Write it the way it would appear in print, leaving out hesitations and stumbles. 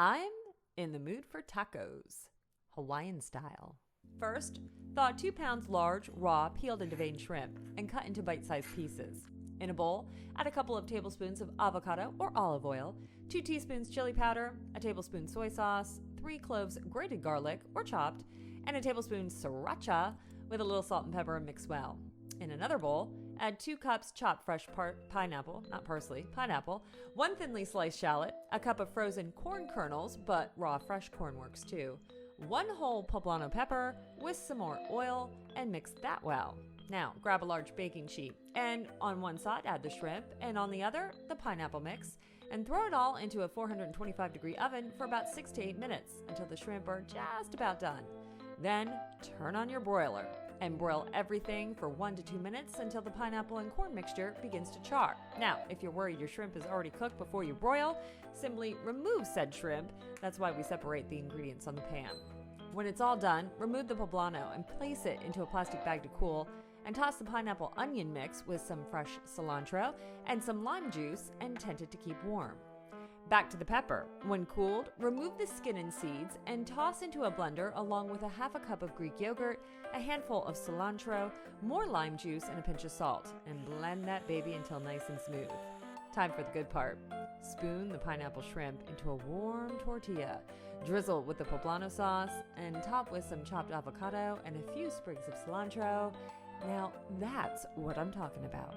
I'm in the mood for tacos, Hawaiian style. First, thaw 2 pounds large, raw, peeled and deveined shrimp and cut into bite-sized pieces. In a bowl, add a couple of tablespoons of avocado or olive oil, 2 teaspoons chili powder, a tablespoon soy sauce, 3 cloves grated garlic or chopped, and a tablespoon sriracha with a little salt and pepper and mix well. In another bowl, add 2 cups chopped fresh pineapple, not parsley, pineapple, 1 thinly sliced shallot, a cup of frozen corn kernels, but raw fresh corn works too, 1 whole poblano pepper with some more oil, and mix that well. Now, grab a large baking sheet, and on one side add the shrimp, and on the other, the pineapple mix, and throw it all into a 425-degree oven for about 6 to 8 minutes until the shrimp are just about done. Then, turn on your broiler and broil everything for 1 to 2 minutes until the pineapple and corn mixture begins to char. Now, if you're worried your shrimp is already cooked before you broil, simply remove said shrimp. That's why we separate the ingredients on the pan. When it's all done, remove the poblano and place it into a plastic bag to cool, and toss the pineapple onion mix with some fresh cilantro and some lime juice and tent it to keep warm. Back to the pepper. When cooled, remove the skin and seeds and toss into a blender along with a half a cup of Greek yogurt, a handful of cilantro, more lime juice, and a pinch of salt, and blend that baby until nice and smooth. Time for the good part. Spoon the pineapple shrimp into a warm tortilla, drizzle with the poblano sauce, and top with some chopped avocado and a few sprigs of cilantro. Now that's what I'm talking about.